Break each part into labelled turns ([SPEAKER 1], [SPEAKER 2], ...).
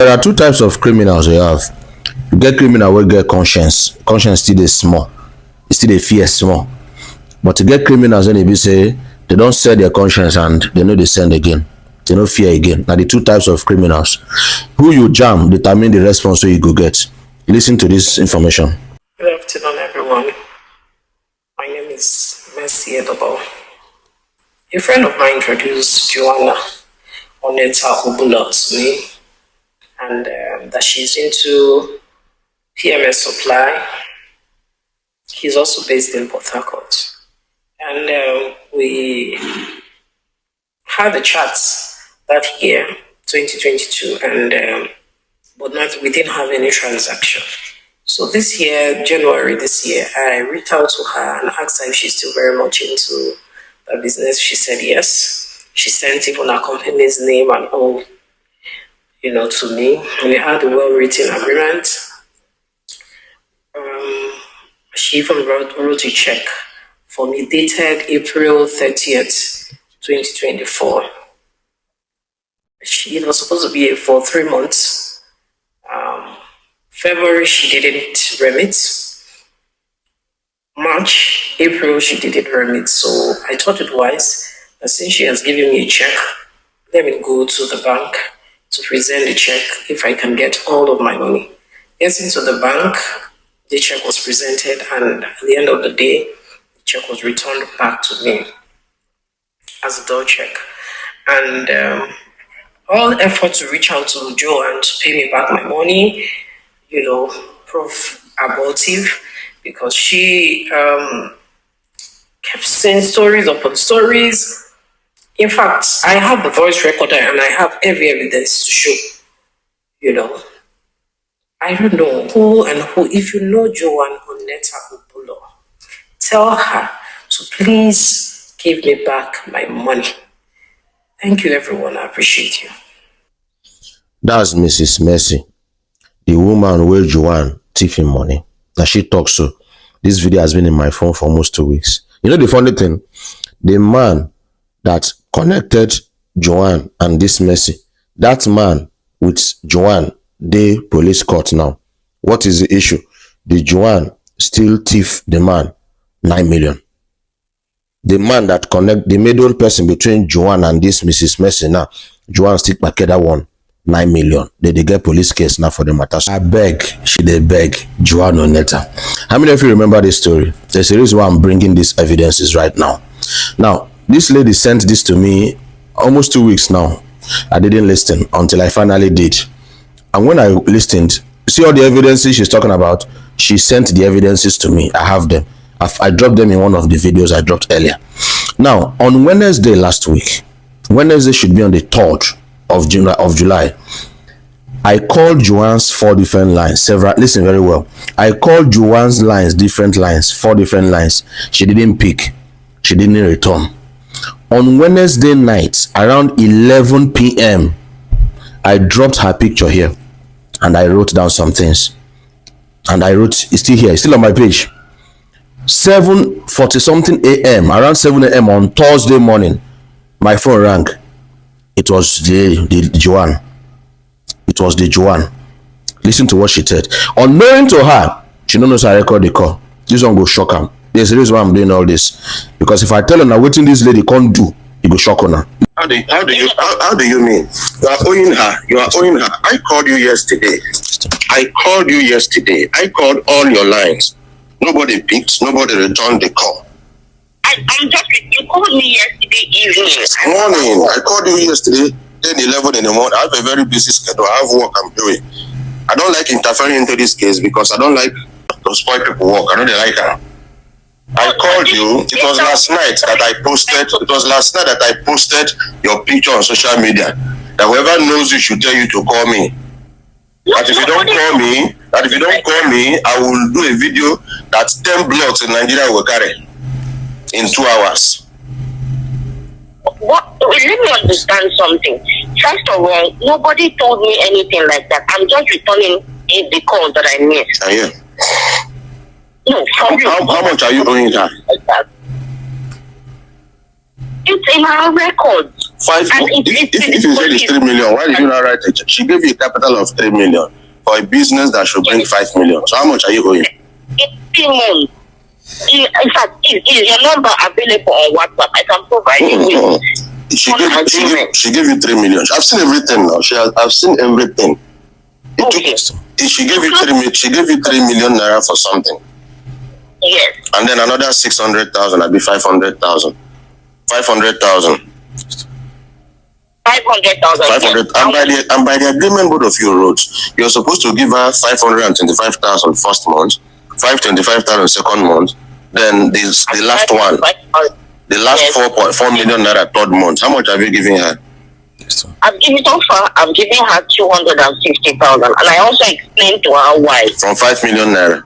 [SPEAKER 1] there are two types of criminals we have. You get criminal wey get conscience. Conscience still dey small. E still dey fear small. But to get criminals when e be say they don't sell their conscience and they know they send again. They no fear again. Now the two types of criminals. Who you jam determine the response wey you go get. Listen to this information.
[SPEAKER 2] Good afternoon, everyone. My name is Mercy Edobo. A friend of mine introduced Joanna Obulor to me, and that she's into PMS supply. He's also based in Port Harcourt. And we had a chat that year, 2022, and but we didn't have any transaction. So this year, January this year, I reached out to her and asked her if she's still very much into the business. She said yes. She sent even her company's name and all, to me. We had a well-written agreement. She even wrote a check for me dated April 30th, 2024. It was supposed to be for 3 months. February, she didn't remit. March, April, she didn't remit. So I thought it wise that since she has given me a check, let me go to the bank to present the check if I can get all of my money. Getting to the bank, the check was presented, and at the end of the day, the check was returned back to me as a double check. And all effort to reach out to Joanne to pay me back my money, proof abortive, because she kept saying stories upon stories. In fact, I have the voice recorder and I have every evidence to show, I don't know who and who. If you know Joanne Obulor, tell her to please give me back my money. Thank you, everyone. I appreciate you.
[SPEAKER 1] That's Mrs. Mercy, the woman where Joanne thieving money. Now she talks so. This video has been in my phone for almost 2 weeks. You know the funny thing? The man that connected Joanne and this Mercy, that man with Joanne, they police court now. What is the issue? The Joanne still thief the man 9 million. The man that connect the middle person between Joanne and this Mrs. Mercy now, Joanne still back that one 9 million. They get police case now for the matter. I beg, they beg Joanne Oneta. How many of you remember this story? There's a reason why I'm bringing these evidences right now. Now, this lady sent this to me almost 2 weeks now. I didn't listen until I finally did. And when I listened, see all the evidences she's talking about? She sent the evidences to me. I have them. I dropped them in one of the videos I dropped earlier. Now, on Wednesday last week, Wednesday should be on the 3rd of July, I called Joanne's 4 different lines. Listen very well. I called Joanne's lines, different lines, 4 different lines. She didn't pick. She didn't return. On Wednesday night, around 11 p.m., I dropped her picture here and I wrote down some things. And I wrote, it's still here, it's still on my page. 7:40 something a.m., around 7 a.m. on Thursday morning, my phone rang. It was the Joanne. It was the Joanne. Listen to what she said. Unknowing to her, she don't know how I record the call. This one go shock her. There's a reason why I'm doing all this. Because if I tell her now what this lady can't do, it go shock her.
[SPEAKER 3] How do you mean? You are owing her. You are owing her. I called you yesterday. I called all your lines. Nobody picked. Nobody returned the call.
[SPEAKER 4] You called me yesterday evening.
[SPEAKER 3] Morning. I called you yesterday, 10, 11 in the morning. I have a very busy schedule. I have work I'm doing. I don't like interfering into this case because I don't like to spoil people work. I don't like her. I called you. It was last night that I posted your picture on social media. That whoever knows you should tell you to call me. That if you don't call me, I will do a video that 10 blocks in Nigeria will carry in 2 hours.
[SPEAKER 4] What? Let me understand something. First of all, nobody told me anything like that. I'm just returning the call that I missed.
[SPEAKER 3] Yeah.
[SPEAKER 4] No,
[SPEAKER 3] how much are you owing her?
[SPEAKER 4] It's in our records.
[SPEAKER 3] If you said it's 3 million, why did you not write it? She gave you a capital of 3 million for a business that should bring 5 million. So how much are you owing?
[SPEAKER 4] It's 3 months. In fact, is your number available on WhatsApp? I can provide you with.
[SPEAKER 3] She gave you 3 million. I've seen everything now. I've seen everything. She gave you 3 million naira for something.
[SPEAKER 4] Yes.
[SPEAKER 3] And then another 600,000. I'd be 500,000. 500,000.
[SPEAKER 4] 500,000.
[SPEAKER 3] And by the agreement both of you wrote, you're supposed to give her 525,000 first month, 525,000 second month, then the last one, the last 4.4 million naira third month. How much have you given her?
[SPEAKER 4] I've given her 250,000, and I also explained to her why.
[SPEAKER 3] From 5 million naira.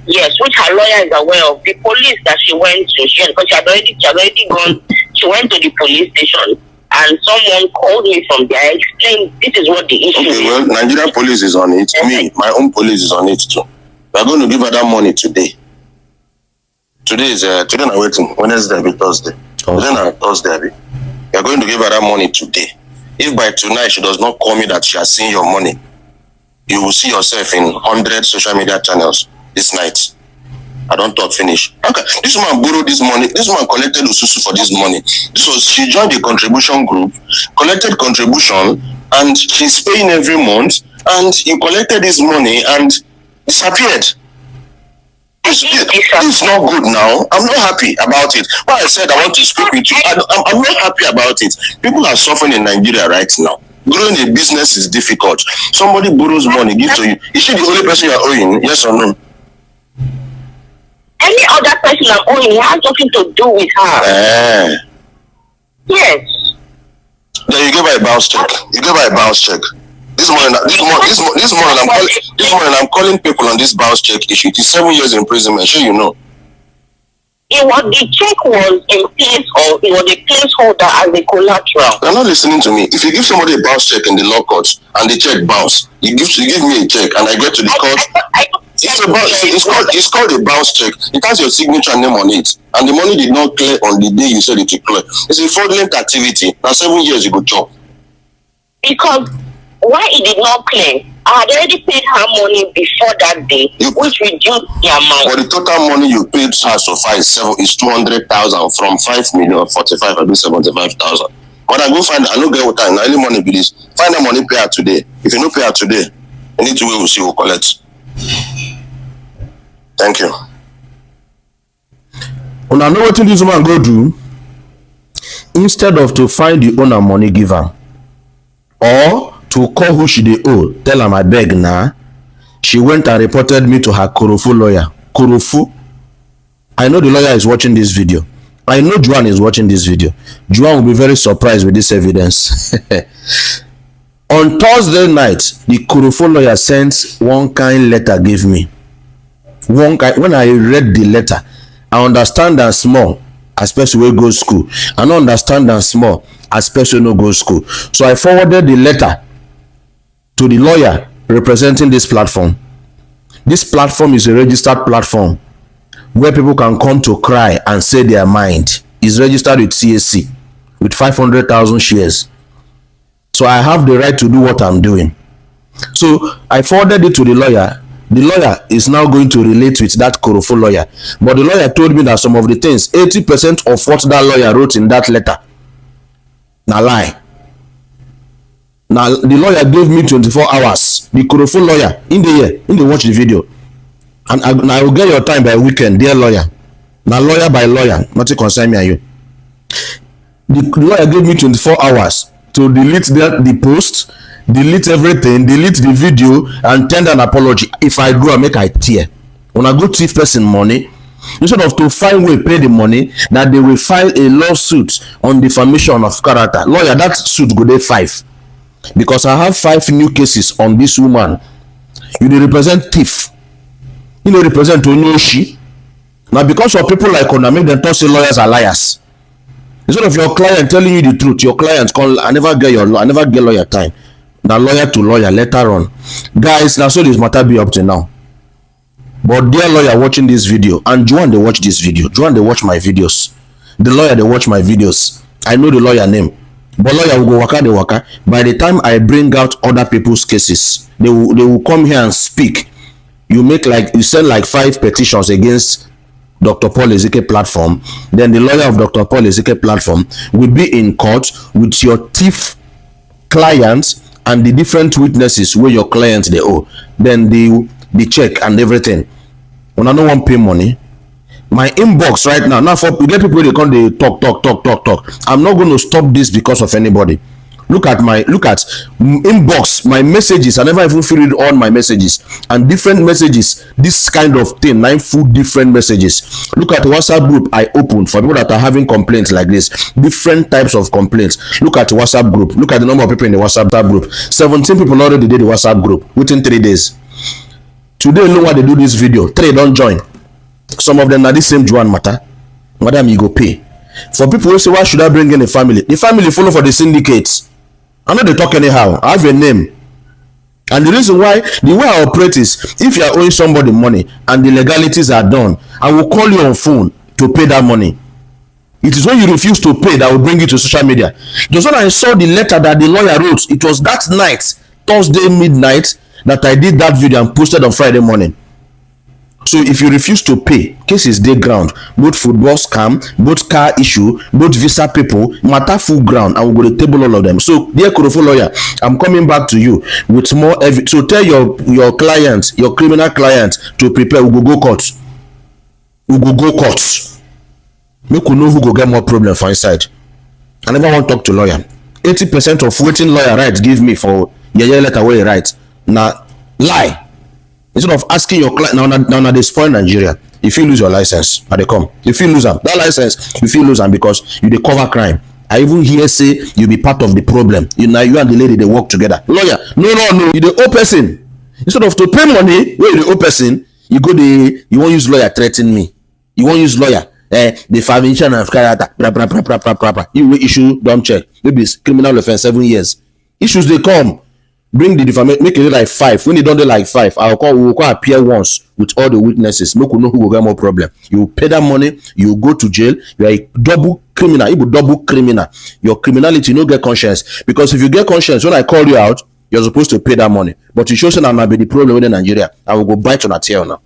[SPEAKER 4] Yes, which her lawyer is aware of. The police that she went to, because she had already gone. She went to the police station, and someone called me from there. I explained this is what the issue is.
[SPEAKER 3] Okay, well, Nigerian police is on it. Me, my own police is on it too. We are going to give her that money today. Today now waiting. Wednesday, Thursday. Today now Thursday. We are going to give her that money today. If by tonight she does not call me that she has seen your money, you will see yourself in 100 social media channels this night. I don't talk finish. Okay, this woman borrowed this money. This woman collected Ususu for this money. She joined the contribution group, collected contribution, and she's paying every month. And you collected this money and disappeared. It's not good now. I'm not happy about it. Why I said I want to speak with you, I'm not happy about it. People are suffering in Nigeria right now. Growing a business is difficult. Somebody borrows money, gives to you. Is she the only person you are owing? Yes or no?
[SPEAKER 4] Any other person I'm owing has nothing to do with her. Yes.
[SPEAKER 3] Then you give her a bounce check. This morning I'm calling people on this bounce check issue. It is 7 years imprisonment. Sure you know.
[SPEAKER 4] The check was in place, or it was a placeholder as a collateral.
[SPEAKER 3] You're not listening to me. If you give somebody a bounce check in the law court and the check bounce, you give me a check and I get to the court. It's called a bounce check. It has your signature name on it, and the money did not clear on the day you said it will clear. It's a fraudulent activity. Now 7 years you go chop.
[SPEAKER 4] Because why it did not clear, I had already paid her money before that day, which reduced the amount.
[SPEAKER 3] But the total money you paid her so far is 200,000 from 5 million 45. I do 75,000. But I go find, I don't get what time. Early money be this. Find the money, pay her today. If you don't pay her today, you need to wait. We'll see who collect. Thank you.
[SPEAKER 1] When I know what this woman go do, instead of to find the owner money giver, or to call who she dey owe, tell her I beg now, she went and reported me to her Korofu lawyer. Korofu, I know the lawyer is watching this video. I know Juan is watching this video. Juan will be very surprised with this evidence. On Thursday night, the Korofu lawyer sent one kind letter, give me. When I read the letter, I understand that small, especially we go school. I don't understand that small, especially no go school. So I forwarded the letter to the lawyer representing this platform. This platform is a registered platform where people can come to cry and say their mind. It's registered with CAC with 500,000 shares. So I have the right to do what I'm doing. So I forwarded it to the lawyer. The lawyer is now going to relate with that Korofu lawyer. But the lawyer told me that some of the things, 80% of what that lawyer wrote in that letter, na lie. Now the lawyer gave me 24 hours. The Korofu lawyer in the watch the video. And I will get your time by weekend, dear lawyer. Now lawyer by lawyer, nothing concern me and you. The lawyer gave me 24 hours to delete the post, delete everything, delete the video, and tender an apology. If I go and make I tear. When I go thief person money, instead of to find way pay the money, that they will file a lawsuit on defamation of character. Lawyer, that suit go there 5. Because I have 5 new cases on this woman. You dey represent thief. You dey represent Onyoshi. Now because of people like Ona, make them talk say lawyers are liars. Instead of your client telling you the truth, your client call, I never get lawyer time. Now lawyer to lawyer later on. Guys, now so this matter be up to now. But dear lawyer watching this video, and Juan they watch this video. Juan they watch my videos. The lawyer they watch my videos. I know the lawyer name. But lawyer will go waka the waka. By the time I bring out other people's cases, they will come here and speak. You send like 5 petitions against Dr. Paul Ezike platform. Then the lawyer of Dr. Paul Ezike platform will be in court with your thief clients and the different witnesses where your clients they owe. Then the check and everything. When I don't want pay money, my inbox right now for we get people they come they talk. I'm not going to stop this because of anybody. Look at inbox, my messages. I never even filled all my messages and different messages. This kind of thing, 9 full different messages. Look at the WhatsApp group I opened for people that are having complaints like this, different types of complaints. Look at the WhatsApp group. Look at the number of people in the WhatsApp group. 17 people already did the WhatsApp group within 3 days. Today, know why they do this video. 3 don't join. Some of them are the same Joan matter. Madam, you go pay. For people who say, why should I bring in a family? The family follow for the syndicates. I know they talk anyhow. I have a name. And the reason why, the way I operate is, if you are owing somebody money and the legalities are done, I will call you on phone to pay that money. It is when you refuse to pay that will bring you to social media. Just when I saw the letter that the lawyer wrote, it was that night, Thursday midnight, that I did that video and posted on Friday morning. So if you refuse to pay, case is day ground. Both football scam, both car issue, both visa people, matter full ground, and we're going to table all of them. So, dear Korofo lawyer, I'm coming back to you with more evidence. So tell your clients, your criminal clients, to prepare. We go court. We go court. Make we know who go get more problem for inside. I never want to talk to lawyer. 80% of waiting lawyer rights give me for your letter where you write. Now lie. Instead of asking your client, now they spoil Nigeria. If you lose your license, they come. If you lose them, that license, if you lose them because you they cover crime. I even hear say you be part of the problem. You and the lady they work together. Lawyer, no. You the old person. Instead of to pay money, where you the old person, you won't use lawyer threaten me. You won't use lawyer. Defamation of character. You will issue dumb check. Maybe it's criminal offense 7 years. Issues they come. Bring the defamation, make it like 5. When you don't do like 5, we will call appear once with all the witnesses. Make we know who will get more problem. You pay that money, you go to jail, you are a double criminal. You will double criminal. Your criminality no get conscience. Because if you get conscience, when I call you out, you're supposed to pay that money. But you show that might be the problem within Nigeria. I will go bite on a tail now.